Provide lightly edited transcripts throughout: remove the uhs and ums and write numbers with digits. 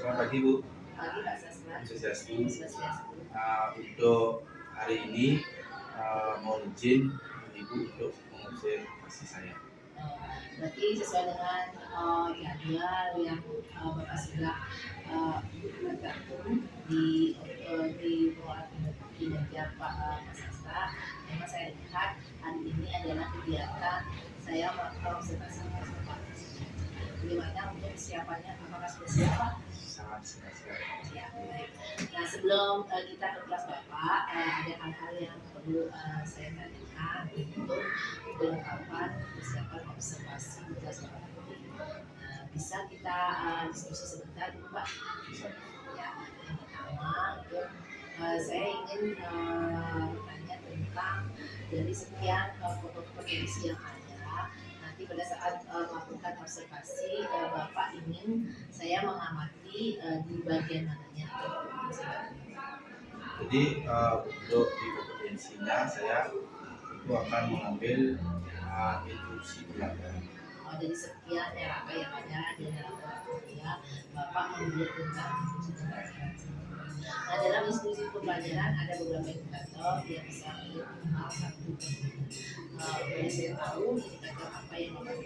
Selamat pagi Bu. Pagi Pak Sastra. Swastiastu. Untuk hari ini mohon izin Ibu untuk mengobservasi saya. Berarti sesuai dengan jadwal yang Bapak sudah tercantum di kinerja Pak Sastra. Memang saya lihat hari ini adalah kegiatan saya melakukan observasi Bapak. Bagaimana untuk persiapannya? Apakah sudah siap? Sangat siap. Ya, baik. Nah, sebelum kita ke kelas Bapak, ada hal-hal yang perlu saya tanyakan untuk kelengkapan persiapan observasi di kelas Bapak nanti. Bisa kita diskusi sebentar, Pak? Bisa. Ya, yang pertama itu saya ingin bertanya tentang dari sekian foto-foto kondisi yang ada. Nanti pada saat melakukan observasi, Bapak ingin saya mengamati di bagian mananya? Jadi untuk di kompetensinya saya itu akan mengambil instruksi pelajaran. Dari sekian apa yang ada di dalam kuliah, Bapak mengambil tentang instruksi pelajaran. Nah, dalam instruksi pelajaran ada beberapa indikator yang bisa minimal satu. Boleh saya tahu indikator apa yang Bapak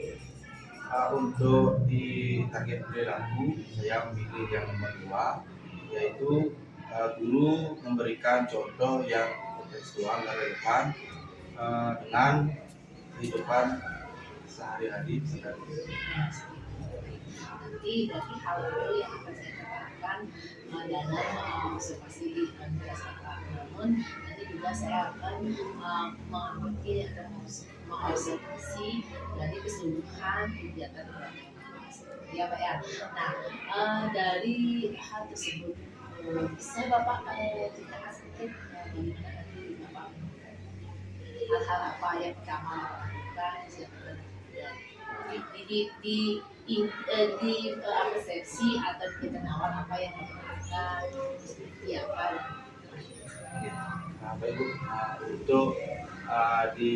untuk di target perilaku saya memilih yang nomor 2, yaitu guru memberikan contoh yang kontekstual dan relevan dengan kehidupan sehari-hari. Nanti dari hal itu yang akan saya katakan dalam observasi di kelas Bapak. Namun nanti juga saya akan mengamati atau mengobservasi dari keseluruhan kegiatan ya Pak ya. Nah, dari hal tersebut bisa Bapak ceritakan sedikit bagaimana nanti Bapak hal-hal apa yang pertama lakukan di persepsi atau kegiatan awal apa yang dilakukan seperti apa? Baik Bu, untuk di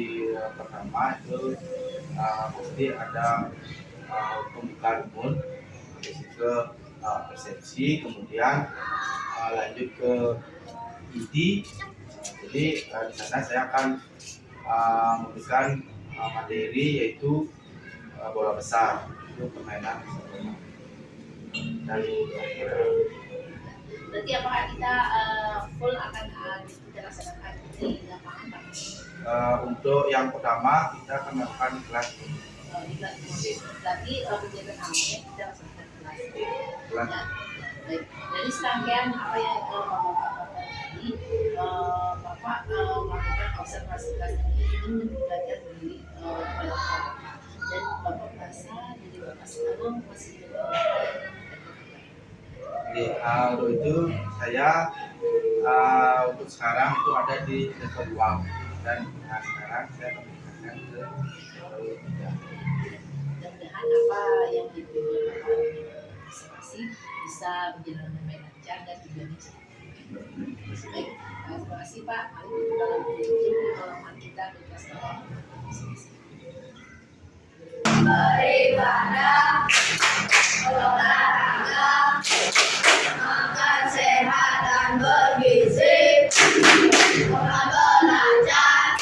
pertama itu pasti ada pembukaan umum, ke persepsi, kemudian lanjut ke inti. Jadi di sana saya akan memberikan materi yaitu bola besar, itu permainan dari Berarti apakah kita full akan kita laksanakan di lapangan Pak? Untuk yang pertama kita akan melakukan kelas. Berarti kegiatan awalnya kita laksanakan kelas. Kelas. Baik. Dari serangkaian apa yang Bapak tadi, Bapak melakukan observasi kelas ini ingin belajar dari Bapak dan Bapak merasa jadi Bapak sekarang masih Untuk itu saya untuk sekarang itu ada di level 2 dan sekarang saya memberikan ke level 3. Mudah-mudahan apa yang Bapak observasi bisa berjalan dengan lancar dan tujuannya baik. Terima kasih Pak. Mari kita dalam menuju kita ke kelas Bapak. Beribadah, olahraga, makan sehat dan bergizi, belajar,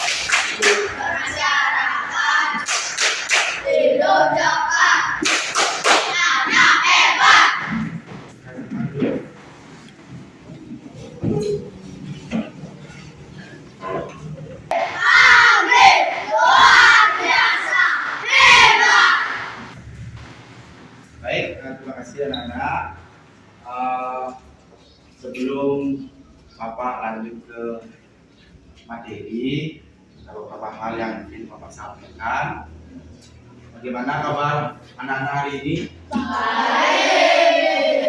bermasyarakat, hidup cepat, anak hebat. Baik, terima kasih anak-anak. Sebelum Bapak lanjut ke materi, ada beberapa hal yang ingin Bapak sampaikan. Bagaimana kabar anak-anak hari ini? Baik.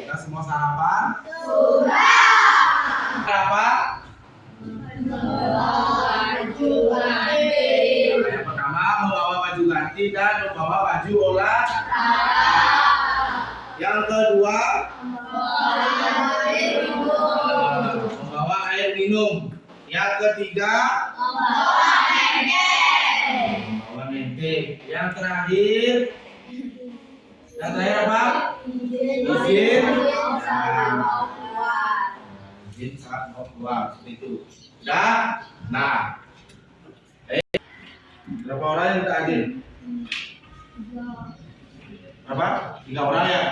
Kita semua sarapan? Sudah. Apa? Baju ganti. Yang pertama membawa baju ganti dan membawa baju olahraga. Yang kedua membawa air minum. Yang ketiga membawa mente. Yang terakhir apa? Izin Dah. Nah, berapa orang yang kita adil? Berapa? 3 orang ya?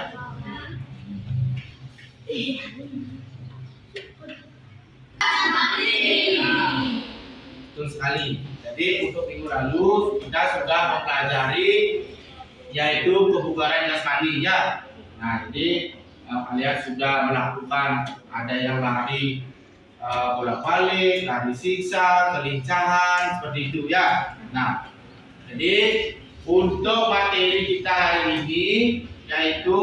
Betul sekali. Jadi untuk minggu lalu kita sudah mempelajari yaitu kebugaran jasmani ya. Nah, jadi kalian sudah melakukan ada yang lari bolak-balik, lari siksa, kelincahan seperti itu ya. Nah, jadi untuk materi kita hari ini yaitu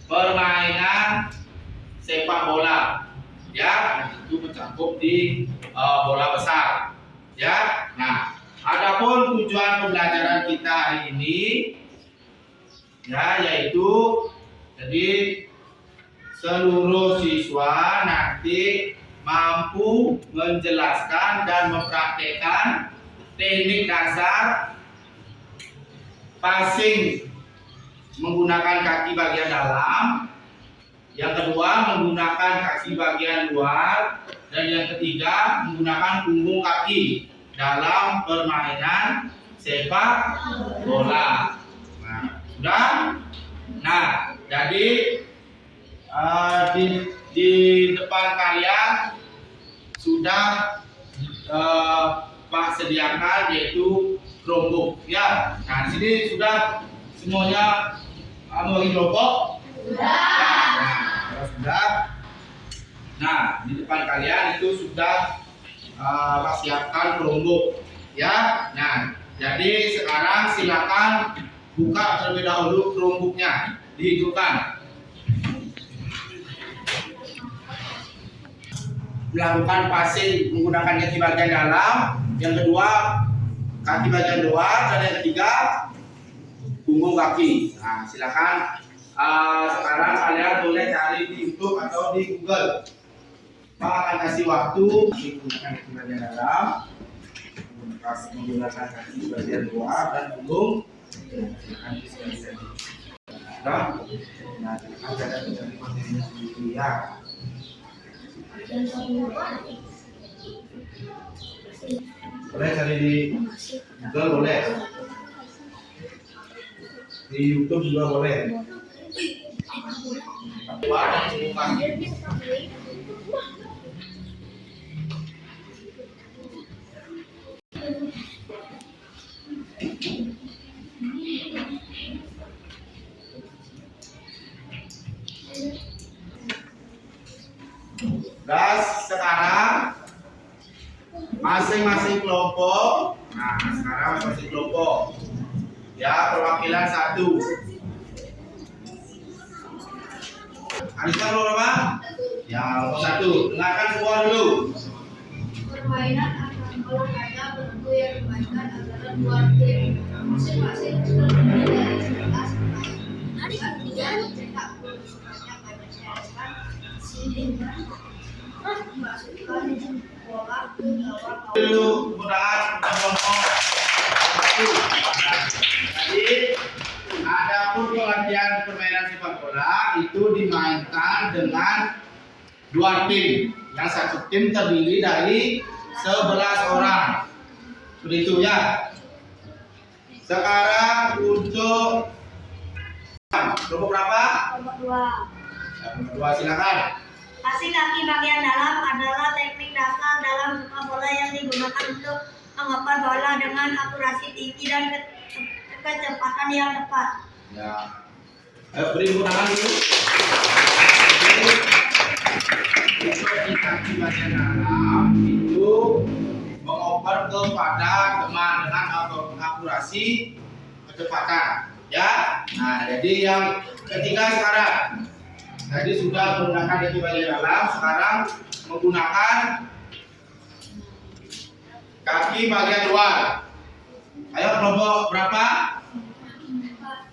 permainan sepak bola ya, itu mencakup di bola besar ya. Nah, adapun tujuan pembelajaran kita hari ini ya yaitu jadi seluruh siswa nanti mampu menjelaskan dan mempraktekkan teknik dasar passing menggunakan kaki bagian dalam, yang kedua menggunakan kaki bagian luar, dan yang ketiga menggunakan punggung kaki dalam permainan sepak bola. Nah, sudah. Nah, jadi di depan kalian sudah Pak sediakan yaitu Chromebook ya. Nah, di sini sudah semuanya membagi kelompok. Nah, sudah. Nah, di depan kalian itu sudah Pak siapkan Chromebook ya. Nah, jadi sekarang silakan buka terlebih dahulu Chromebooknya, dihidupkan. Melakukan passing menggunakan kaki bagian dalam, yang kedua kaki bagian luar, dan yang ketiga punggung kaki. Nah, silakan sekarang kalian boleh cari di YouTube atau di Google. Pak akan kasih waktu menggunakan kaki bagian dalam, menggunakan kaki bagian luar dan punggung. Silakan diskusi. Nah, ada dari materinya sendiri ya. Boleh cari di Google, boleh di YouTube juga boleh. Sekarang masing-masing kelompok. Nah, sekarang masing-masing kelompok. Ya, perwakilan 1. Anissa kelompok berapa? Ya, kelompok 1. Dengarkan semua dulu. Permainan akan olahraga bergu yang dimainkan adalah 2 tim. Masing-masing terdiri dari 11 pemain. Dan dia mencetak gol sebanyak banyaknya dengan silinder memasukkan bola ke gawang Dulu kemudahan kelompok 1. Jadi ada pun latihan permainan sepak bola itu dimainkan dengan 2 tim. Yang satu tim terdiri dari 11 orang. Seperti itu ya. Sekarang untuk kelompok berapa? Kelompok 2. Kelompok 2 silakan. Passing kaki bagian dalam adalah teknik dasar dalam sepak bola yang digunakan untuk mengepar bola dengan akurasi tinggi dan kecepatan yang tepat. Ya. Ayo beri tepuk tangan dulu. Untuk di kaki bagian dalam itu mengoper kepada teman dengan akurasi kecepatan. Ya. Nah, jadi yang ketiga sekarang. Tadi sudah menggunakan kaki bagian dalam, sekarang menggunakan kaki bagian luar. Ayo kelompok berapa?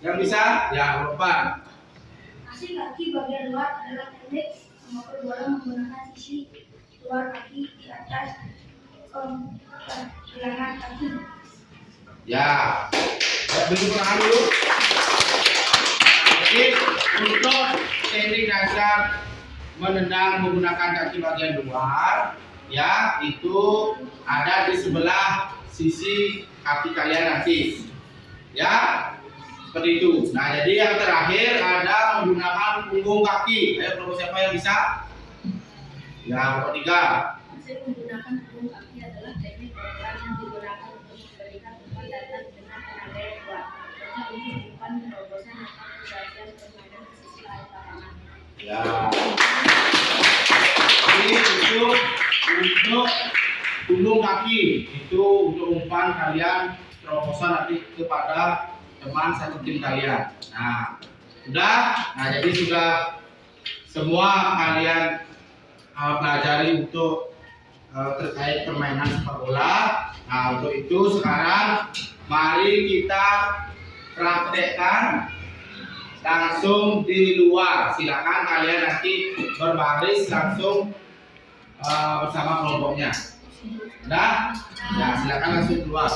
Yang bisa? Ya, kelompok 4. Passing kaki bagian luar adalah teknik mengoper bola menggunakan sisi luar kaki di atas pergelangan kaki. Ya. Beri tangan dulu. Jadi untuk teknik dasar menendang menggunakan kaki bagian luar ya itu ada di sebelah sisi kaki kalian nanti, ya seperti itu. Nah jadi yang terakhir ada menggunakan punggung kaki. Ayo kelompok siapa yang bisa? Ya kelompok 3. Hasil menggunakan punggung kaki adalah teknik kedokteran yang digunakan untuk memberikan umpan datar dengan tenaga yang kuat. Contoh ini umpan terobosan atau pembagian permainan ke sisi lain lapangan. Ya. Ini untuk punggung kaki, itu untuk umpan kalian terobosan nanti kepada teman satu tim kalian. Nah, sudah. Nah, jadi sudah semua kalian pelajari untuk terkait permainan sepak bola. Nah, untuk itu sekarang mari kita praktekkan langsung di luar. Silakan kalian nanti berbaris langsung bersama kelompoknya. Nah, ya silakan langsung keluar.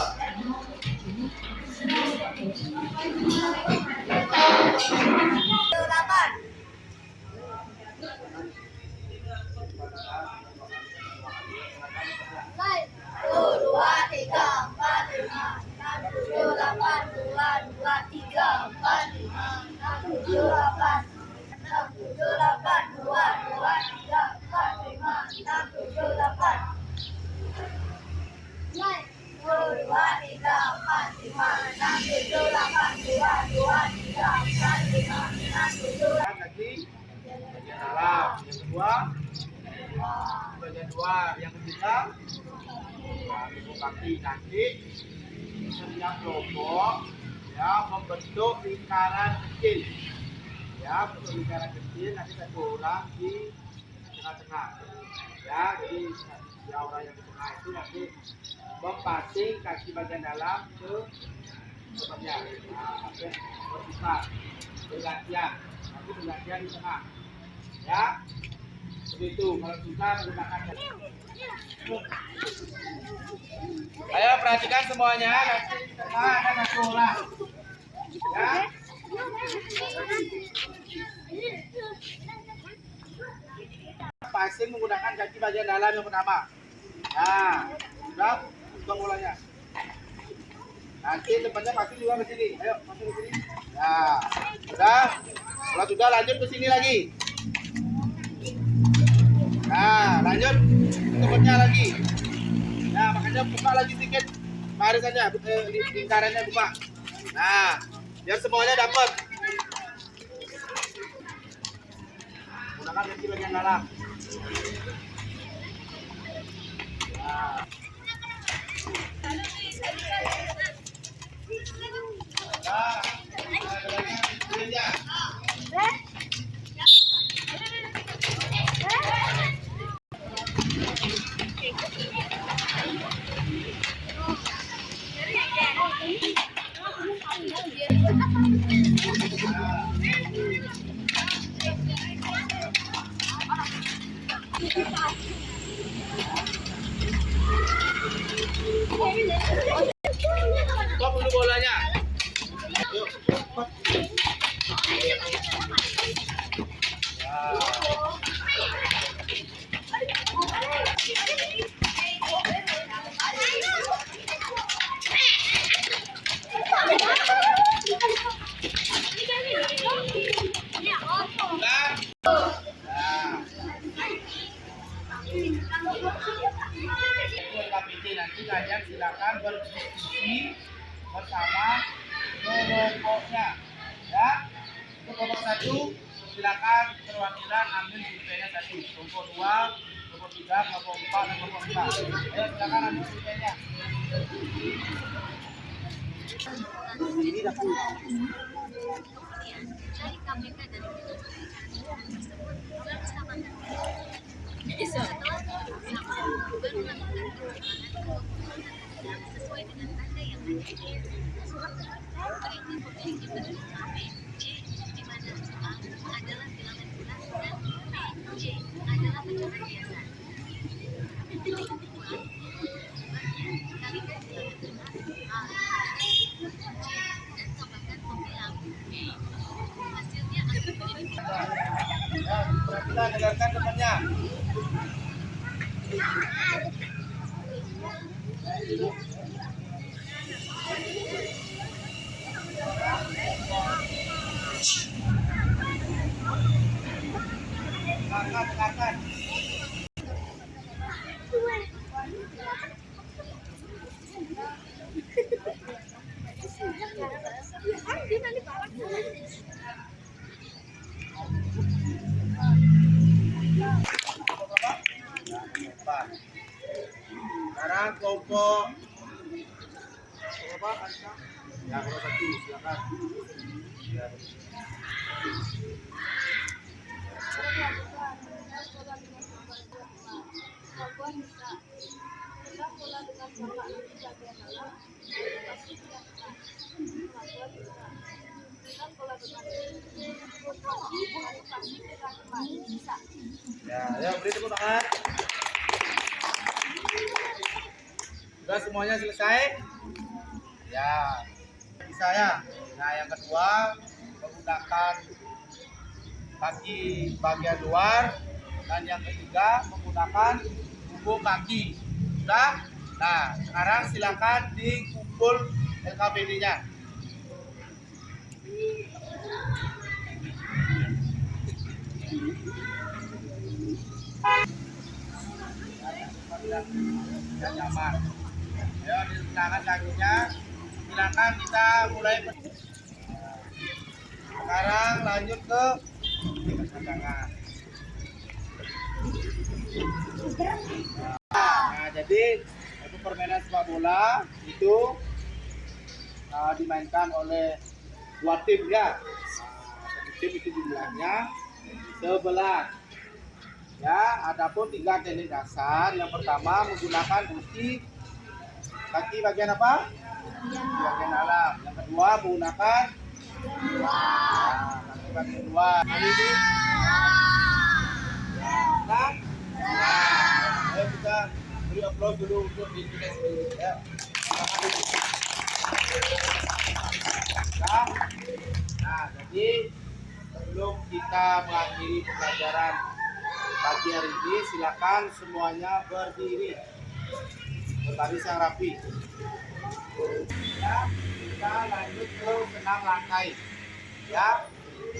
Kaki bagian dalam, yang kedua bagian luar, yang ketiga punggung kaki. Nanti setiap kelompok ya membentuk lingkaran kecil, ya bentuk lingkaran kecil. Nanti satu orang di tengah-tengah, ya jadi di aura yang di tengah itu nanti mempassing kaki bagian dalam ke tempatnya. Nah, sampai berpisah bergantian, nanti bergantian di tengah, ya begitu. Kalau susah menggunakan. Ayo perhatikan semuanya, nanti di tengah ada satu orang, ya. Passing menggunakan kaki bagian dalam yang pertama. Nah, sudah untuk bolanya. Nanti depannya passing juga ke sini. Ayo, passing ke sini. Nah, sudah. Kalau sudah lanjut ke sini lagi. Nah, lanjut tempatnya lagi. Nah, makanya buka lagi sedikit barisannya, lingkarannya buka. Nah, biar semuanya dapat. Gunakan kaki bagian dalam. Nah. Stop dulu bolanya. Yuk. Nanti kalian silakan berdiskusi bersama kelompoknya, ya. Untuk kelompok 1 silakan perwakilan ambil pulpennya 1, kelompok 2, kelompok 3, kelompok 4 dan kelompok 5. Ayo silakan ambil pulpennya. Ini dapat. Dari KPK dan sesuai dengan tanda yang ada di surat tersebut memiliki bentuk A, B, C di mana A adalah bilangan bulat dan B, C adalah bentuk biasa. Yang kedua, kalikan bilangan A, B, C dan tambahkan pembilang B. Hasilnya akan menjadi. Kita dengarkan temannya. Sekarang kelompok apa? Ya, kelompok satu, silakan. Ya. Ya, beri tepuk tangan. Sudah semuanya selesai? Ya, bagi saya. Nah, yang kedua menggunakan kaki bagian luar, dan yang ketiga menggunakan punggung kaki. Sudah? Nah, sekarang silakan dikumpul LKPD-nya. Tidak nyaman. Ya, diletakkan kakinya. Silakan kita mulai. Sekarang lanjut ke tangan. Nah, jadi untuk permainan sepak bola itu dimainkan oleh dua tim ya. Satu tim itu jumlahnya 11. Ya, adapun 3 teknik dasar. Yang pertama menggunakan kaki bagian apa? Bagian dalam. Yang kedua menggunakan kaki bagian luar. Kali ini. Nah, ayo kita beri aplaus dulu untuk dirinya sendiri ya. Nah, jadi sebelum kita mengakhiri pembelajaran pagi hari ini, silakan semuanya berdiri berbaris yang rapi. Ya, kita lanjut ke senam lantai. Ya,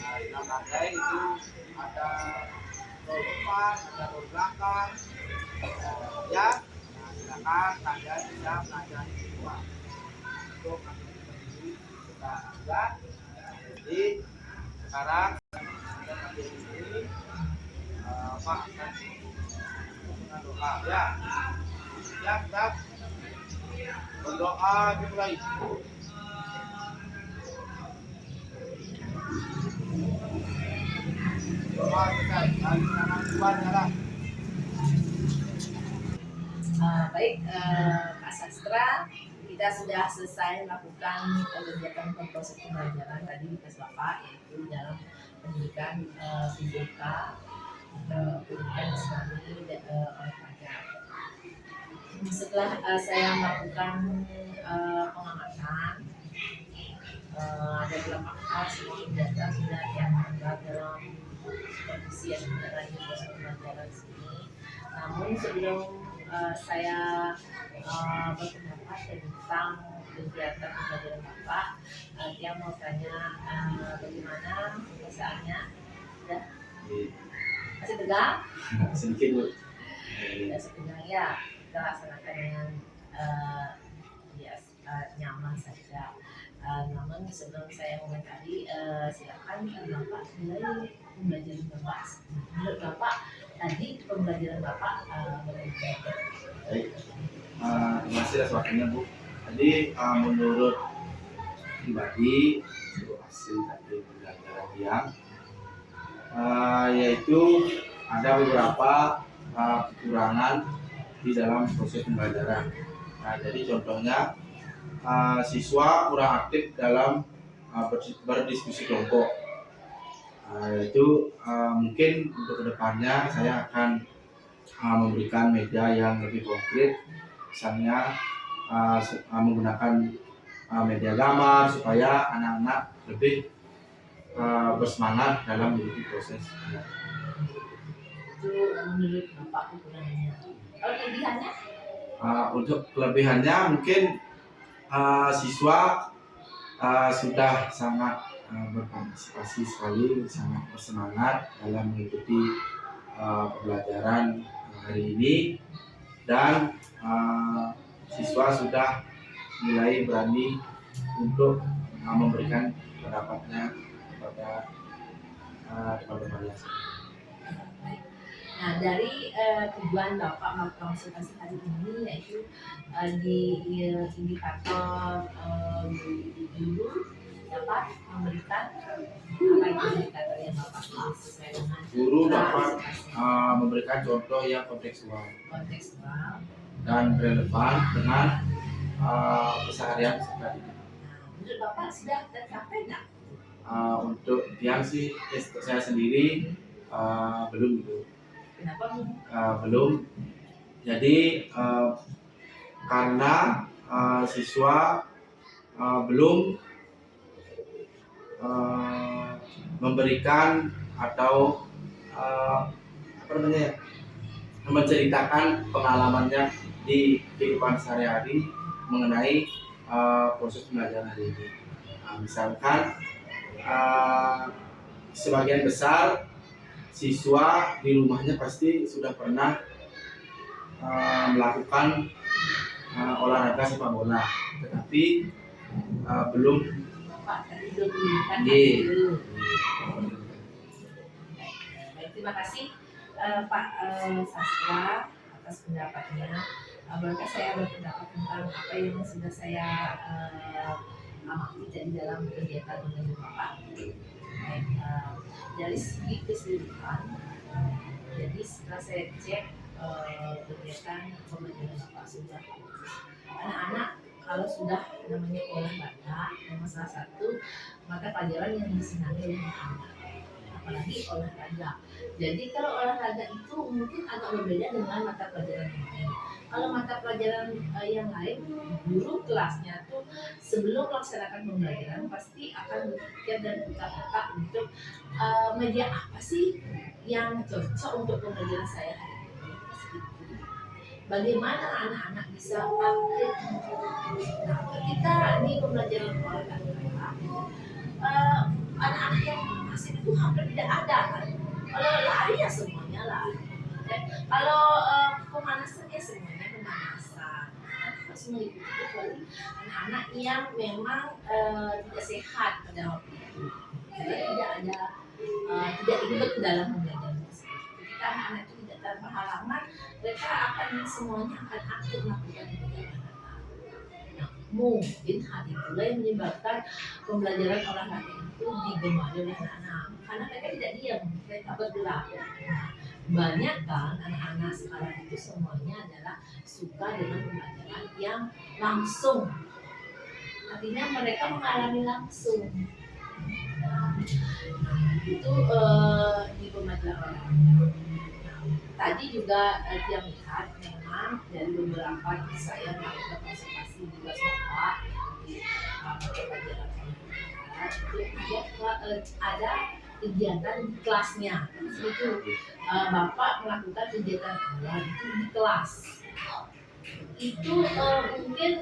nah, senam lantai itu ada roll depan, ada roll belakang. Ya, nah, silakan kalian bisa belajar semua. Untuk berdiri kita ada. Jadi sekarang kita berdiri. Pak, dengan doa ya. Siap. Berdoa dimulai. Doa selesai. Dari kanan keluar jalan. Baik, Pak Sastra, kita sudah selesai melakukan kegiatan proses pembelajaran tadi di kelas Bapak, yaitu dalam pendidikan PJK, pendidikan Islami oleh pelajar. Setelah saya melakukan pengamatan, ada beberapa hal semua data sudah dianggap dalam supervisi yang menjalani proses pembelajaran sini. Namun sebelum saya berpendapat tentang kegiatan pembelajaran Bapak, dia mau tanya bagaimana perasaannya? Sudah? Masih tegang? Sedikit Bu. Masih tegang ya. Kita laksanakan dengan nyaman saja. Namun sebelum saya komentari, silakan Bapak mulai pembelajaran Bapak. Menurut Bapak tadi pembelajaran Bapak bagaimana? Baik, terima kasih atas waktunya Bu. Tadi menurut pribadi itu hasil dari pembelajaran yang yaitu ada beberapa kekurangan di dalam proses pembelajaran. Nah, jadi contohnya siswa kurang aktif dalam berdiskusi kelompok. Itu mungkin untuk kedepannya saya akan memberikan media yang lebih konkret, misalnya menggunakan media gambar supaya anak-anak lebih bersemangat dalam mengikuti proses. Itu menurut Bapak kekurangannya. Kalau kelebihannya? Untuk kelebihannya mungkin siswa sudah sangat berpartisipasi sekali, sangat bersemangat dalam mengikuti pembelajaran hari ini, dan siswa sudah mulai berani untuk memberikan pendapatnya kepada teman-temannya. Nah, dari tujuan Bapak melakukan konsultasi hari ini yaitu di indikator guru dapat memberikan apa itu indikator yang Bapak tulis sesuai dengan Guru dapat memberikan contoh yang kontekstual dan relevan dengan keseharian tadi. Menurut Bapak sudah tercapai nggak? Untuk yang sih saya sendiri belum gitu. Kenapa Bu? Belum. Jadi karena siswa belum memberikan atau menceritakan pengalamannya di kehidupan sehari-hari mengenai proses pembelajaran hari ini. Misalkan sebagian besar siswa di rumahnya pasti sudah pernah melakukan olahraga sepak bola, tetapi belum Bapak tadi belum memberikan Iya. dulu. Baik, terima kasih Pak Sastra atas pendapatnya. Bolehkah saya berpendapat tentang apa yang sudah saya amati dari dalam kegiatan mengajar Bapak? Baik, dari segi keseluruhan, jadi setelah saya cek kegiatan pembelajaran Bapak sudah anak-anak kalau sudah namanya olahraga, memang salah satu mata pelajaran yang disenangi oleh anak, apalagi olahraga. Jadi kalau olahraga itu mungkin agak berbeda dengan mata pelajaran yang lain. Kalau mata pelajaran yang lain, guru kelasnya tuh sebelum melaksanakan pembelajaran pasti akan berpikir dan berkata untuk media apa sih yang cocok untuk pembelajaran saya hari ini. Bagaimana anak-anak bisa aktif. Nah, ketika ini pembelajaran olahraga, anak-anak yang masih itu hampir tidak ada kan. Kalau lari ya semuanya lari. Dan kalau pemanasan ya semuanya pemanasan. Harus mengikuti kecuali anak-anak yang memang tidak sehat pada waktu itu. Jadi tidak ada tidak ikut dalam pembelajaran tersebut. Ketika anak-anak itu tidak tanpa halangan, mereka akan semuanya akan aktif melakukan pembelajaran. Nah, mungkin hal itulah yang menyebabkan pembelajaran olahraga itu digemari oleh anak-anak karena mereka tidak diam, mereka bergerak. Nah, banyak kan anak-anak sekarang itu semuanya adalah suka dengan pembelajaran yang langsung, artinya mereka mengalami langsung. Nah, itu di pembelajaran olahraga. Tadi juga dia lihat memang dari beberapa saya melakukan konsultasi di kelas Bapak di pelajaran itu ada kegiatan di kelasnya. Itu Bapak melakukan kegiatan awal itu di kelas. Itu mungkin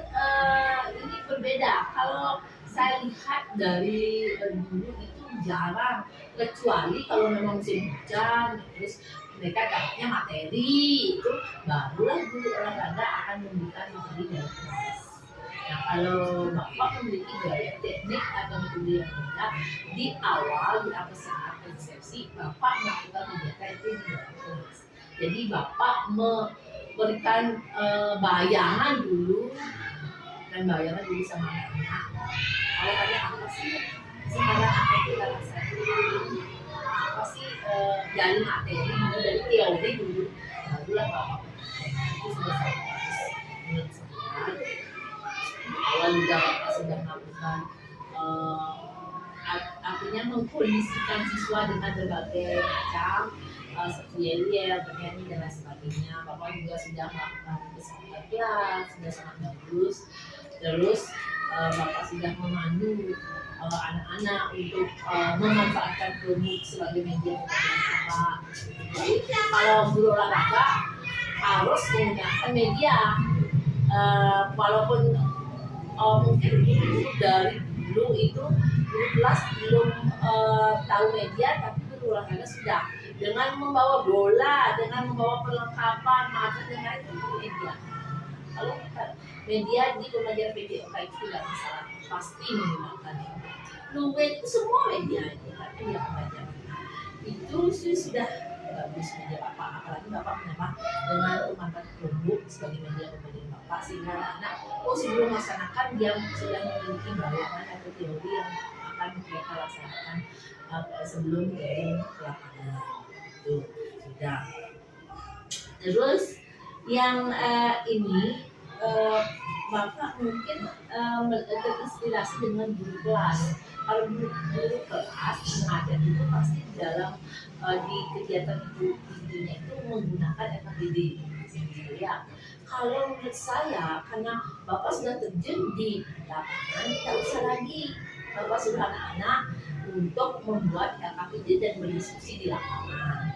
ini berbeda. Kalau saya lihat dari dulu itu jarang, kecuali kalau memang musim hujan terus mereka dapatnya materi itu barulah guru olahraga akan memberikan materi dalam kelas. Nah, kalau Bapak memiliki gaya teknik atau metode yang berbeda, di awal di awal saat konsepsi Bapak melakukan kegiatan itu di dalam kelas. Jadi Bapak memberikan bayangan dulu sama anak-anak. Kalau ada apa sih sekarang apa kita laksanakan? Apa sih dari materi dulu, dari teori dulu, barulah Bapak itu sudah menurut saya. Awal juga Bapak sudah melakukan artinya mengkondisikan siswa dengan berbagai macam seperti yel-yel, bernyanyi dan lain sebagainya. Bapak juga sudah melakukan kesempatan kelas, sudah sangat bagus. Terus Bapak sudah memandu anak-anak untuk memanfaatkan Chromebook sebagai media pembelajaran Bapak. Jadi kalau guru olahraga harus menggunakan media. Walaupun mungkin dari dulu itu guru kelas belum tahu media, tapi guru olahraga sudah, dengan membawa bola, dengan membawa perlengkapan, maka dengan itu media. Kalau media di pembelajaran PJOK itu tidak masalah, pasti menggunakan. Luwen itu semua media itu, tapi dia pembelajaran itu sudah bagus media Bapak, apalagi Bapak menyapa dengan mantan produk sebagai media pembelajaran Bapak, sehingga anak sebelum melaksanakan dia sudah memiliki bayangan atau teori yang akan mereka laksanakan sebelum turun ke lapangan. Itu sudah. Terus yang ini Bapak mungkin terinspirasi dengan guru kelas. Kalau guru kelas mengajar itu pasti dalam di kegiatan videonya itu menggunakan FKBD. Ya, kalau menurut saya karena Bapak sudah terjun di lapangan, tidak usah lagi Bapak suruh anak-anak untuk membuat FKBD dan berdiskusi di lapangan.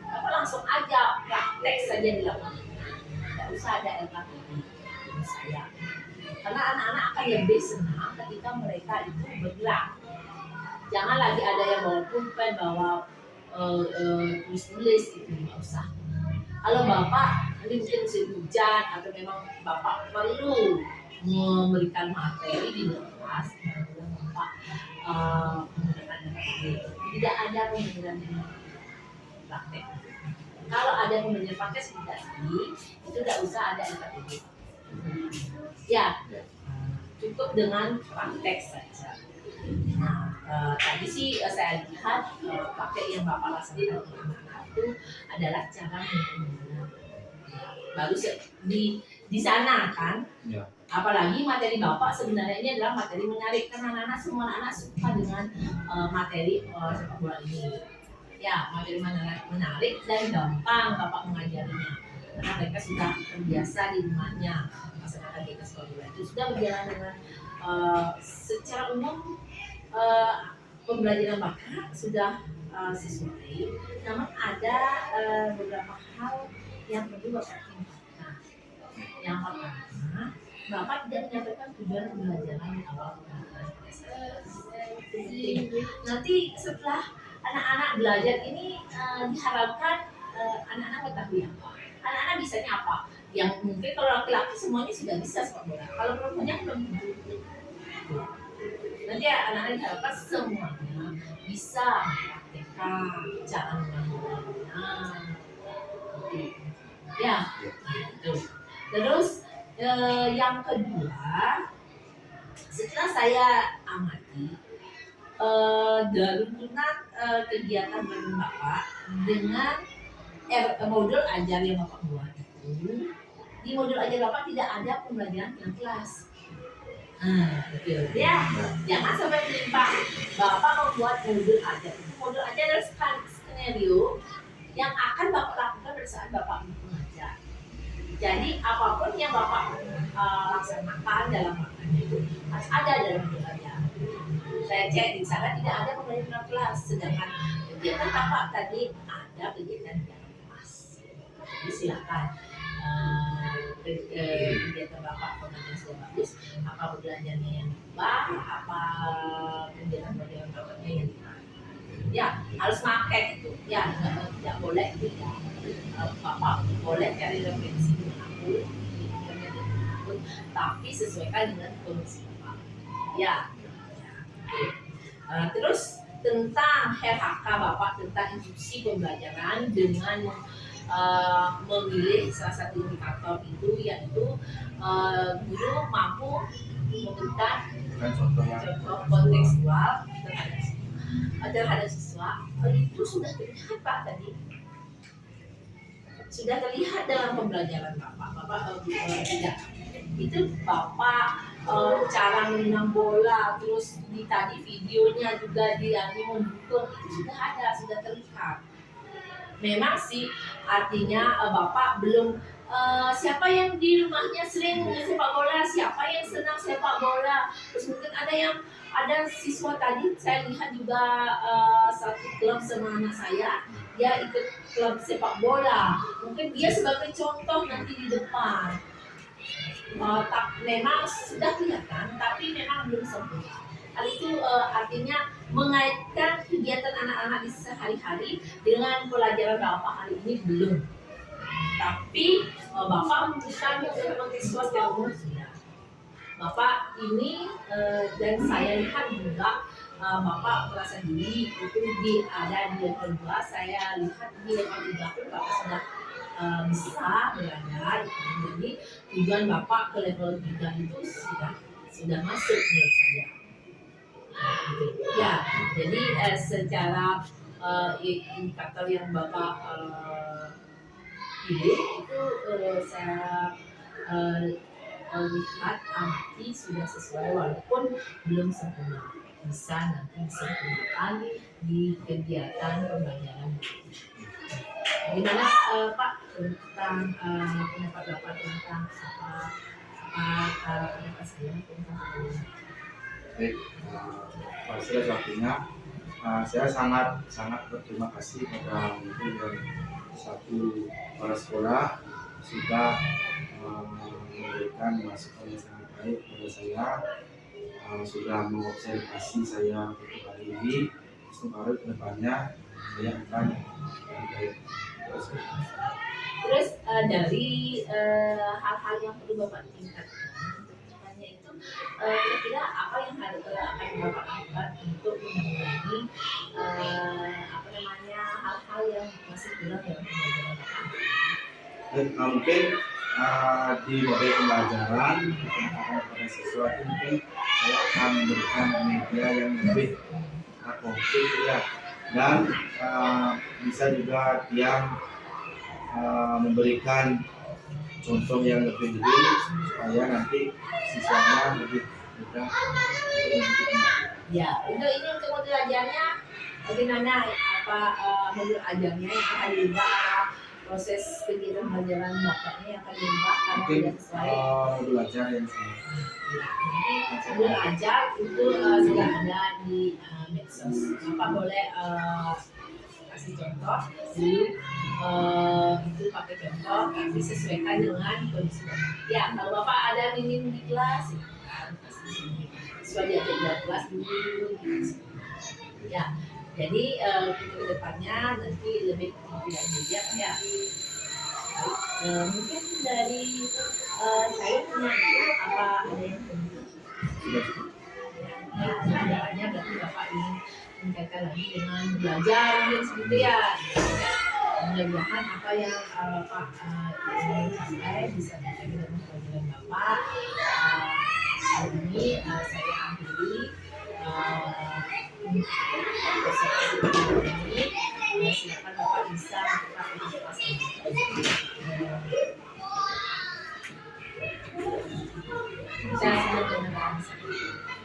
Bapak langsung aja praktek saja di lapangan. Tidak usah ada FKBD menurut saya. Karena anak-anak akan lebih senang ketika mereka itu bergerak. Jangan lagi ada yang bawa pulpen, bawa tulis-tulis, itu nggak usah. Kalau Bapak nanti mungkin musim hujan atau memang Bapak perlu memberikan materi di kelas, Bapak menggunakan FKBD. Tidak ada pembelajaran praktek. Kalau ada pembelajaran praktek seperti itu tidak usah ada FKBD. Ya, cukup dengan praktek saja. Nah, tadi sih saya lihat pakai yang Bapak laksanakan dengan anak-anak itu adalah cara menggunakan. Bagus di sana kan? Ya. Apalagi materi Bapak sebenarnya ini adalah materi menarik, karena anak-anak semua anak suka dengan materi sepak bola ini. Ya, materi menarik dan gampang Bapak mengajarinya. Karena mereka sudah terbiasa di rumahnya melaksanakan kegiatan sekolah bola itu sudah berjalan dengan secara umum pembelajaran Bapak sudah sesuai. Namun ada beberapa hal yang perlu Bapak tingkatkan. Yang pertama, Bapak tidak menyampaikan tujuan pembelajaran di awal pembelajaran. Nanti setelah anak-anak belajar ini diharapkan anak-anak mengetahui apa. Anak-anak bisanya apa? Yang mungkin kalau laki-laki semuanya sudah bisa sepak bola. Kalau perempuannya belum tentu. Nanti anak-anak diharapkan semuanya bisa mempraktekkan cara memainkan bolanya. Ya, gitu. Terus yang kedua, setelah saya amati darurat kegiatan bareng Bapak dengan modul ajar yang Bapak buat itu, di modul ajar Bapak tidak ada pembelajaran dalam kelas. Betul ya. Jangan sampai menyimpang. Bapak membuat modul ajar. Modul ajar adalah skenario yang akan Bapak lakukan pada saat Bapak mengajar. Jadi apapun yang Bapak laksanakan dalam maknanya itu harus ada dalam modul ajar. Saya cek di sana tidak ada pembelajaran dalam kelas, sedangkan kegiatan Bapak tadi ada kegiatan dalam kelas. Jadi silakan kegiatan Bapak pembelajaran sudah bagus, apa belajarnya yang diubah, apa kegiatan pembelajaran Bapaknya yang diubah. Ya, harus market itu. Ya, tidak boleh tidak. Bapak boleh cari referensi dimanapun, tapi sesuaikan dengan kondisi Bapak. Ya. Terus tentang RHK Bapak tentang instruksi pembelajaran dengan memilih salah satu indikator itu, yaitu guru mampu memberikan contoh kontekstual terhadap siswa. Itu sudah terlihat Pak tadi, sudah terlihat dalam pembelajaran Bapak tidak itu Bapak cara menang bola, terus tadi videonya juga dia mendukung, itu sudah ada, sudah terlihat. Memang sih artinya Bapak belum siapa yang di rumahnya sering sepak bola, siapa yang senang sepak bola, terus mungkin ada yang ada siswa tadi saya lihat juga satu klub sama anak saya, dia ikut klub sepak bola. Mungkin dia sebagai contoh nanti di depan. Memang sudah kelihatan, tapi memang belum sempurna. Hal itu artinya mengaitkan kegiatan anak-anak di sehari-hari dengan pelajaran Bapak hari ini belum. Tapi Bapak memutuskan untuk sebagai siswa secara umum sudah. Bapak ini dan saya lihat juga Bapak merasa diri itu ada di level 2. Saya lihat di level 3 pun Bapak sudah bisa belajar. Jadi tujuan Bapak ke level 3 itu sudah masuk menurut saya. Ya, jadi secara indikator yang Bapak pilih itu saya lihat arti sudah sesuai walaupun belum sempurna. Bisa nanti disempurnakan di kegiatan pembelajaran. Gimana Pak tentang pendapat Bapak tentang apa saya tentang Baik, Pak Sila waktunya. Saya sangat berterima kasih kepada Ibu dan satu kepala sekolah sudah memberikan masukan yang sangat baik kepada saya, sudah mengobservasi saya untuk hari ini. Semoga ke depannya saya akan lebih baik. Terus dari hal-hal yang perlu Bapak tingkatkan itu kira-kira apa yang akan Bapak lakukan untuk mengurangi hal-hal yang masih kurang dalam pembelajaran Bapak? Mungkin di model pembelajaran kepada siswa itu mungkin saya akan memberikan media yang lebih konkret ya, dan bisa juga dia memberikan contoh yang lebih detail supaya nanti siswanya lebih mudah untuk mengikuti. Ya, untuk modul ajarnya bagaimana modul ajarnya yang akan diubah proses kegiatan pembelajaran Bapaknya yang akan diubah karena Mungkin tidak sesuai. modul ajar yang saya Modul ajar itu sudah ada di medsos. Bapak boleh kasih contoh dulu itu pakai contoh yang disesuaikan dengan kondisi Bapak. Ya, kalau Bapak ada minim di kelas, siswa diajak di kelas dulu gitu. Ya, jadi untuk kedepannya nanti lebih tidak bijak ya. Mungkin dari saya punya itu apa ada yang penting? Ya, sebenarnya berarti Bapak ingin meningkatkan lagi dengan belajar mungkin seperti ya. Mudah-mudahan apa yang Bapak ingin capai bisa tercapai dalam pelajaran Bapak. Hari ini saya akhiri ini. Silakan Bapak bisa tetap di kelas ini. Saya sudah terima kasih.